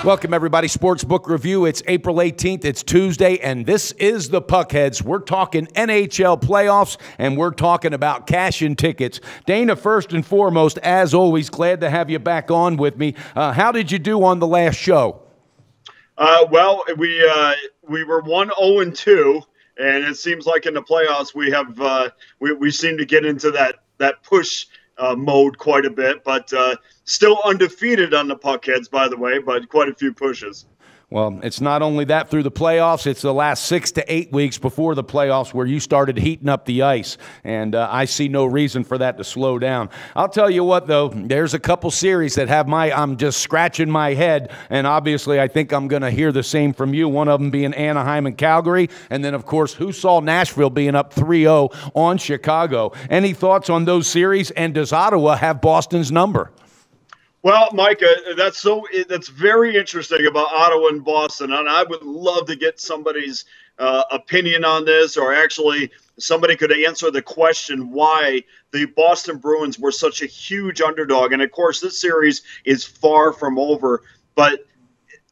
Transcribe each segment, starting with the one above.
Welcome, everybody. Sportsbook Review. It's April 18th. It's Tuesday, and this is the PuckHeads. We're talking NHL playoffs, and we're talking about cash-in tickets. Dana, first and foremost, as always, glad to have you back on with me. How did you do on the last show? Well, we were 1-0-2, and it seems like in the playoffs we have we seem to get into that push mode quite a bit, but still undefeated on the PuckHeads, by the way, but quite a few pushes. Well, it's not only that through the playoffs, it's the last 6 to 8 weeks before the playoffs where you started heating up the ice, and I see no reason for that to slow down. I'll tell you what, though, there's a couple series that have I'm just scratching my head, and obviously I think I'm going to hear the same from you, one of them being Anaheim and Calgary, and then, of course, who saw Nashville being up 3-0 on Chicago? Any thoughts on those series, and does Ottawa have Boston's number? Well, Micah, that's very interesting about Ottawa and Boston, and I would love to get somebody's opinion on this, or actually somebody could answer the question why the Boston Bruins were such a huge underdog. And, of course, this series is far from over, but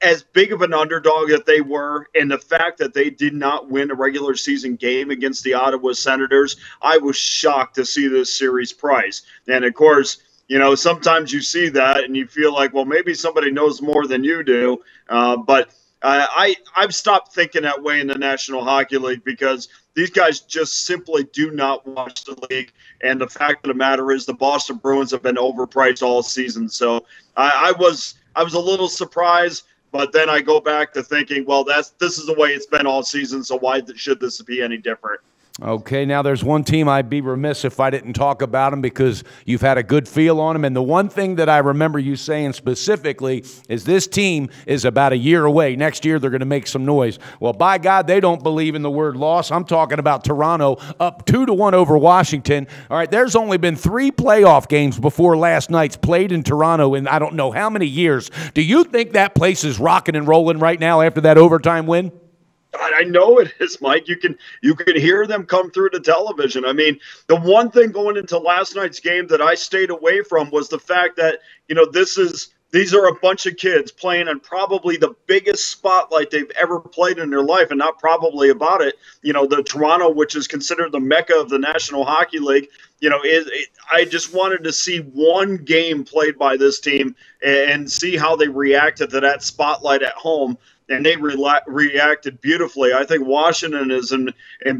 as big of an underdog that they were, and the fact that they did not win a regular season game against the Ottawa Senators, I was shocked to see this series price. And, of course, you know, sometimes you see that and you feel like, well, maybe somebody knows more than you do. But I've stopped thinking that way in the National Hockey League because these guys just simply do not watch the league. And the fact of the matter is the Boston Bruins have been overpriced all season. So I was a little surprised. But then I go back to thinking, well, this is the way it's been all season. So why should this be any different? Okay, now there's one team I'd be remiss if I didn't talk about them because you've had a good feel on them. And the one thing that I remember you saying specifically is this team is about a year away. Next year, they're going to make some noise. Well, by God, they don't believe in the word loss. I'm talking about Toronto up 2-1 over Washington. All right, there's only been 3 playoff games before last night's played in Toronto in I don't know how many years. Do you think that place is rocking and rolling right now after that overtime win? I know it is, Mike. You can hear them come through the television. I mean, the one thing going into last night's game that I stayed away from was the fact that, you know, these are a bunch of kids playing on probably the biggest spotlight they've ever played in their life, and not probably about it. You know, the Toronto, which is considered the mecca of the National Hockey League, you know, I just wanted to see one game played by this team and see how they reacted to that spotlight at home. And they reacted beautifully. I think Washington is in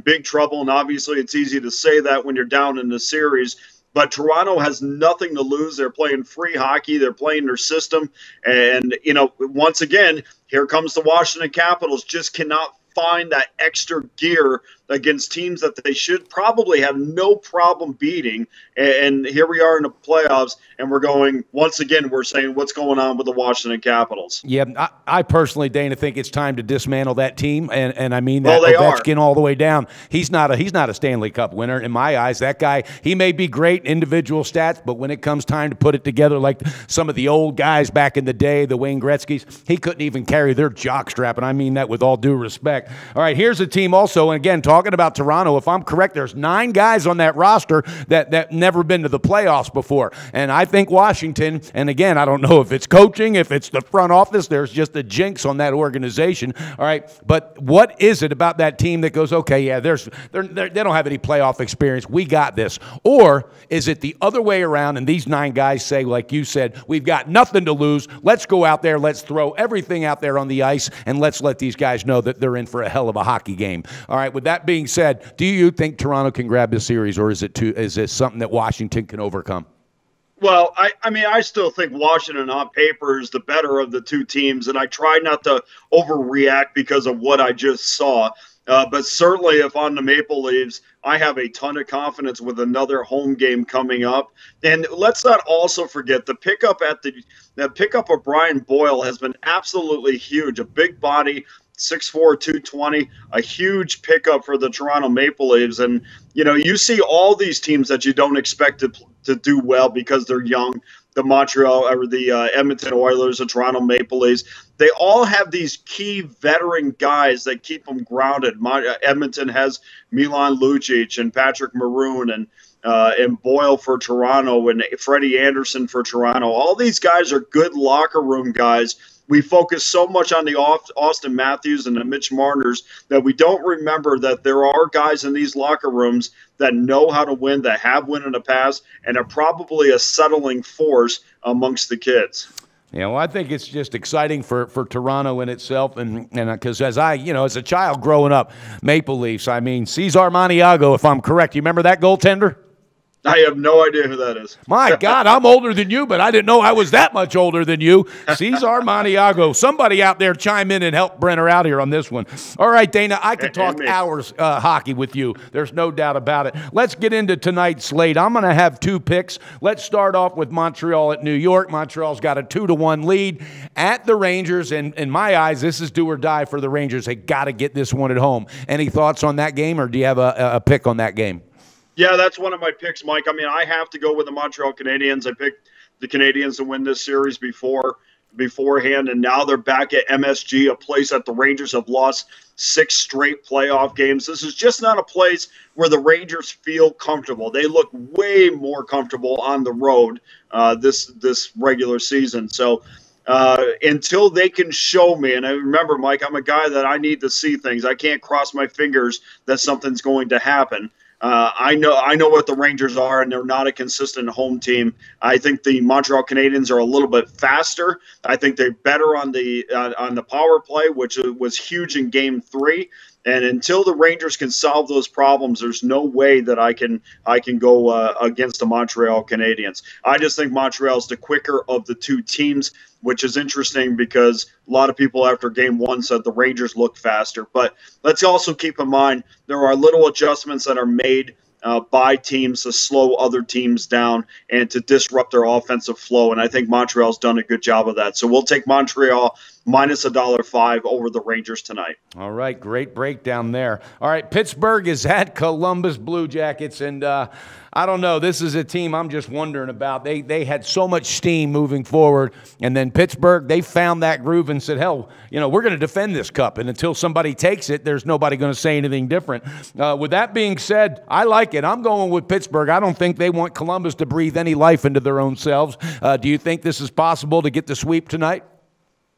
big trouble, and obviously it's easy to say that when you're down in the series. But Toronto has nothing to lose. They're playing free hockey. They're playing their system. And, you know, once again, here comes the Washington Capitals. Just cannot find that extra gear against teams that they should probably have no problem beating. And here we are in the playoffs, and we're going, once again, we're saying what's going on with the Washington Capitals. Yeah, I personally, Dana, think it's time to dismantle that team, and I mean that Ovechkin all the way down. He's not a Stanley Cup winner in my eyes. That guy, he may be great in individual stats, but when it comes time to put it together like some of the old guys back in the day, the Wayne Gretzky's, he couldn't even carry their jockstrap, and I mean that with all due respect. All right, here's a team also, and again, talking about Toronto, if I'm correct, there's 9 guys on that roster that never been to the playoffs before. And I think Washington, and again, I don't know if it's coaching, if it's the front office, there's just a jinx on that organization. All right, but what is it about that team that goes, okay, yeah, they don't have any playoff experience, we got this? Or is it the other way around, and these 9 guys say, like you said, we've got nothing to lose, let's go out there, let's throw everything out there on the ice, and let's let these guys know that they're in for a hell of a hockey game. All right, with that being said, do you think Toronto can grab this series, or is it something that Washington can overcome? Well, I mean, I still think Washington on paper is the better of the two teams, and I try not to overreact because of what I just saw. But certainly if on the Maple Leafs, I have a ton of confidence with another home game coming up. And let's not also forget the pickup of Brian Boyle has been absolutely huge. A big body, 6'4", 220, a huge pickup for the Toronto Maple Leafs. And, you know, you see all these teams that you don't expect to do well because they're young. The Montreal or the Edmonton Oilers, the Toronto Maple Leafs, they all have these key veteran guys that keep them grounded. Edmonton has Milan Lucic and Patrick Maroon and Boyle for Toronto and Freddie Anderson for Toronto. All these guys are good locker room guys we focus so much on the Austin Matthews and the Mitch Marners that we don't remember that there are guys in these locker rooms that know how to win, that have won in the past, and are probably a settling force amongst the kids. Yeah, well, I think it's just exciting for Toronto in itself, and because as a child growing up, Maple Leafs, I mean, Cesar Maniago, if I'm correct, you remember that goaltender? I have no idea who that is. My God, I'm older than you, but I didn't know I was that much older than you. Cesar Maniago. Somebody out there chime in and help Brenner out here on this one. All right, Dana, I could talk hours hockey with you. There's no doubt about it. Let's get into tonight's slate. I'm going to have 2 picks. Let's start off with Montreal at New York. Montreal's got a 2-1 lead at the Rangers, and in my eyes, this is do or die for the Rangers. They got to get this one at home. Any thoughts on that game, or do you have a pick on that game? Yeah, that's one of my picks, Mike. I mean, I have to go with the Montreal Canadiens. I picked the Canadiens to win this series beforehand, and now they're back at MSG, a place that the Rangers have lost 6 straight playoff games. This is just not a place where the Rangers feel comfortable. They look way more comfortable on the road this regular season. So until they can show me, and I remember, Mike, I'm a guy that I need to see things. I can't cross my fingers that something's going to happen. I know what the Rangers are, and they're not a consistent home team. I think the Montreal Canadiens are a little bit faster. I think they're better on the power play, which was huge in Game 3. And until the Rangers can solve those problems, there's no way that I can go against the Montreal Canadiens. I just think Montreal's the quicker of the 2 teams, which is interesting because a lot of people after Game 1 said the Rangers look faster. But let's also keep in mind there are little adjustments that are made by teams to slow other teams down and to disrupt their offensive flow. And I think Montreal's done a good job of that. So we'll take Montreal minus $1.05 over the Rangers tonight. All right, great breakdown there. All right, Pittsburgh is at Columbus Blue Jackets, and I don't know. This is a team I'm just wondering about. They had so much steam moving forward, and then Pittsburgh, they found that groove and said, hell, we're going to defend this cup, and until somebody takes it, there's nobody going to say anything different. With that being said, I like it. I'm going with Pittsburgh. I don't think they want Columbus to breathe any life into their own selves. Do you think this is possible to get the sweep tonight?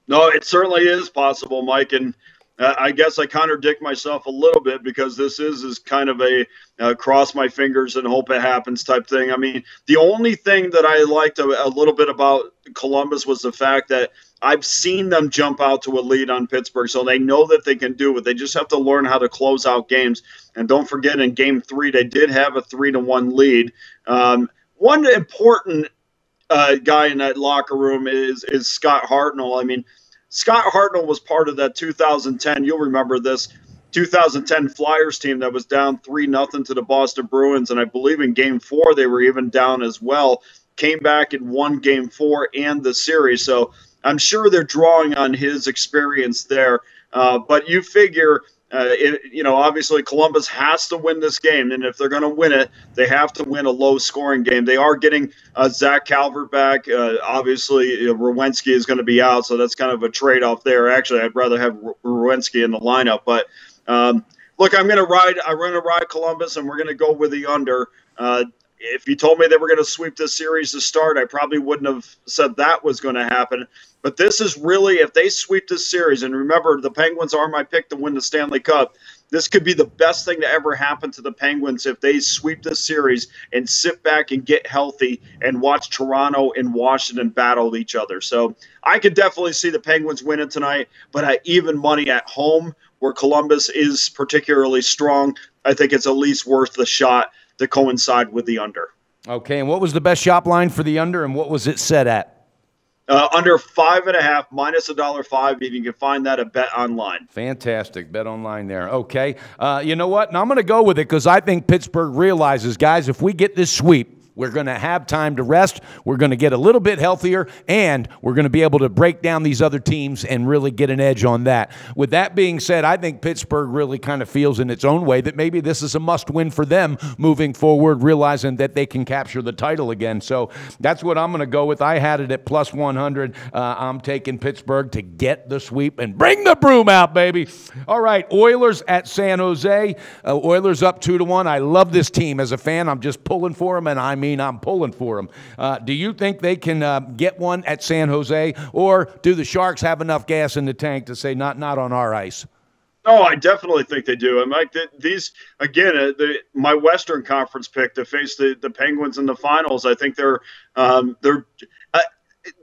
No, it certainly is possible, Mike, and I guess I contradict myself a little bit because this is kind of a cross my fingers and hope it happens type thing. I mean, the only thing that I liked a little bit about Columbus was the fact that I've seen them jump out to a lead on Pittsburgh, so they know that they can do it. They just have to learn how to close out games. And don't forget, in Game 3, they did have a 3-1 lead. One important guy in that locker room is Scott Hartnell. I mean, Scott Hartnell was part of that 2010, you'll remember this, 2010 Flyers team that was down 3-0 to the Boston Bruins, and I believe in Game 4 they were even down as well, came back and won Game 4 and the series. So I'm sure they're drawing on his experience there. But you figure, obviously Columbus has to win this game, and if they're going to win it, they have to win a low-scoring game. They are getting Zach Calvert back. Obviously, Werenski is going to be out, so that's kind of a trade-off there. Actually, I'd rather have Werenski in the lineup. But look, I'm going to ride Columbus, and we're going to go with the under. If you told me they were going to sweep this series to start, I probably wouldn't have said that was going to happen. But this is really, if they sweep this series, and remember, the Penguins are my pick to win the Stanley Cup, this could be the best thing to ever happen to the Penguins if they sweep this series and sit back and get healthy and watch Toronto and Washington battle each other. So I could definitely see the Penguins winning tonight, but at even money at home, where Columbus is particularly strong, I think it's at least worth the shot to coincide with the under. Okay, and what was the best shop line for the under, and what was it set at? Under 5.5 minus $1.05. You can find that at Bet Online. Fantastic. Bet Online there. Okay. You know what? Now I'm going to go with it because I think Pittsburgh realizes, guys, if we get this sweep, we're going to have time to rest. We're going to get a little bit healthier, and we're going to be able to break down these other teams and really get an edge on that. With that being said, I think Pittsburgh really kind of feels in its own way that maybe this is a must-win for them moving forward, realizing that they can capture the title again. So that's what I'm going to go with. I had it at plus 100. I'm taking Pittsburgh to get the sweep and bring the broom out, baby. All right, Oilers at San Jose. Oilers up 2-1. I love this team as a fan. I'm just pulling for them, and I'm mean I'm pulling for them. Do you think they can get one at San Jose, or do the Sharks have enough gas in the tank to say not on our ice? No, I definitely think they do. And Mike, these again, my Western Conference pick to face the Penguins in the finals. I think they're the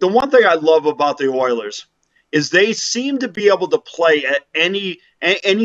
one thing I love about the Oilers is they seem to be able to play at any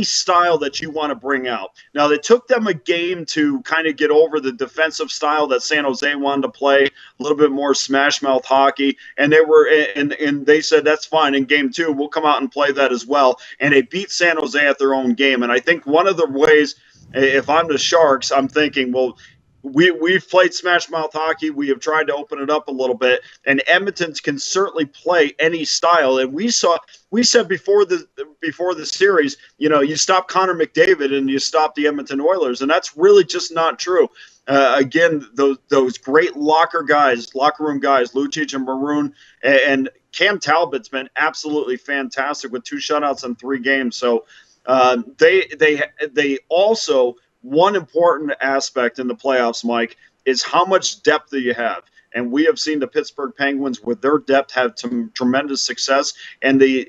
style that you want to bring out. Now, it took them a game to kind of get over the defensive style that San Jose wanted to play, a little bit more smash mouth hockey, and they said that's fine. In game 2, we'll come out and play that as well. And they beat San Jose at their own game. And I think one of the ways, if I'm the Sharks, I'm thinking, well, we've played smash mouth hockey. We have tried to open it up a little bit, and Edmonton can certainly play any style. And we said before the series, you stop Connor McDavid and you stop the Edmonton Oilers, and that's really just not true. Again, those great locker room guys, Lucic and Maroon, and Cam Talbot's been absolutely fantastic with 2 shutouts in 3 games. So they also. One important aspect in the playoffs, Mike, is how much depth do you have? And we have seen the Pittsburgh Penguins with their depth have some tremendous success, and the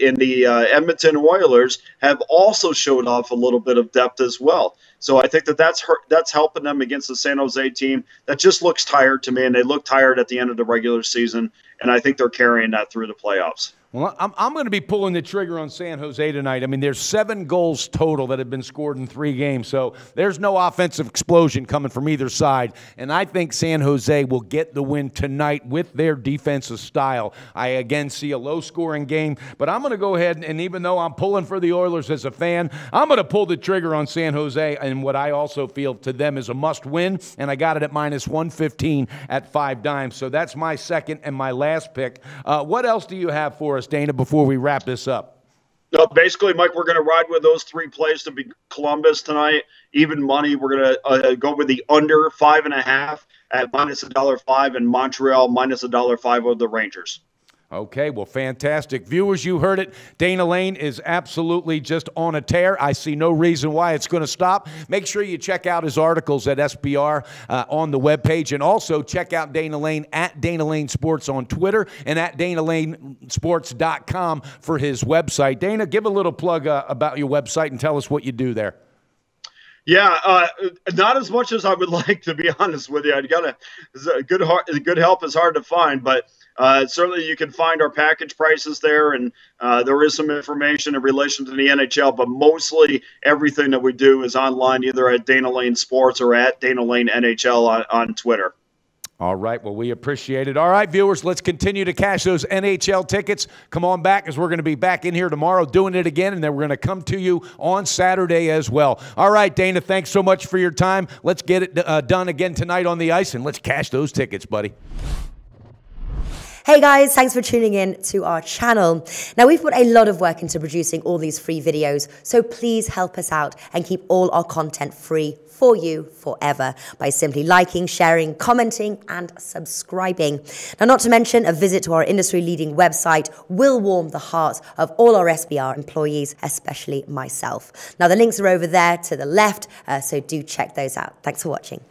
Edmonton Oilers have also showed off a little bit of depth as well. So I think that's helping them against the San Jose team that just looks tired to me, and they look tired at the end of the regular season, and I think they're carrying that through the playoffs. Well, I'm going to be pulling the trigger on San Jose tonight. I mean, there's 7 goals total that have been scored in 3 games, so there's no offensive explosion coming from either side. And I think San Jose will get the win tonight with their defensive style. I, again, see a low-scoring game, but I'm going to go ahead, and even though I'm pulling for the Oilers as a fan, I'm going to pull the trigger on San Jose, and what I also feel to them is a must-win, and I got it at -115 at 5 dimes. So that's my second and my last pick. What else do you have for us, Dana, before we wrap this up? No, basically, Mike, we're going to ride with those 3 plays to be Columbus tonight. Even money, we're going to go with the under 5.5 at -1.05, and Montreal -1.05 of the Rangers. Okay, well, fantastic. Viewers, you heard it. Dana Lane is absolutely just on a tear. I see no reason why it's going to stop. Make sure you check out his articles at SBR on the webpage, and also check out Dana Lane at Dana Lane Sports on Twitter and at DanaLaneSports.com for his website. Dana, give a little plug about your website and tell us what you do there. Yeah, not as much as I would like, to be honest with you. Good help is hard to find, but certainly you can find our package prices there, and there is some information in relation to the NHL, but mostly everything that we do is online, either at Dana Lane Sports or at Dana Lane NHL on Twitter. All right, well, we appreciate it. All right, viewers, let's continue to cash those NHL tickets. Come on back, as we're going to be back in here tomorrow doing it again, and then we're going to come to you on Saturday as well. All right, Dana, thanks so much for your time. Let's get it done again tonight on the ice, and let's cash those tickets, buddy. Hey guys, thanks for tuning in to our channel. Now, we've put a lot of work into producing all these free videos, so please help us out and keep all our content free for you forever by simply liking, sharing, commenting, and subscribing. Now, not to mention, a visit to our industry-leading website will warm the hearts of all our SBR employees, especially myself. Now, the links are over there to the left, so do check those out. Thanks for watching.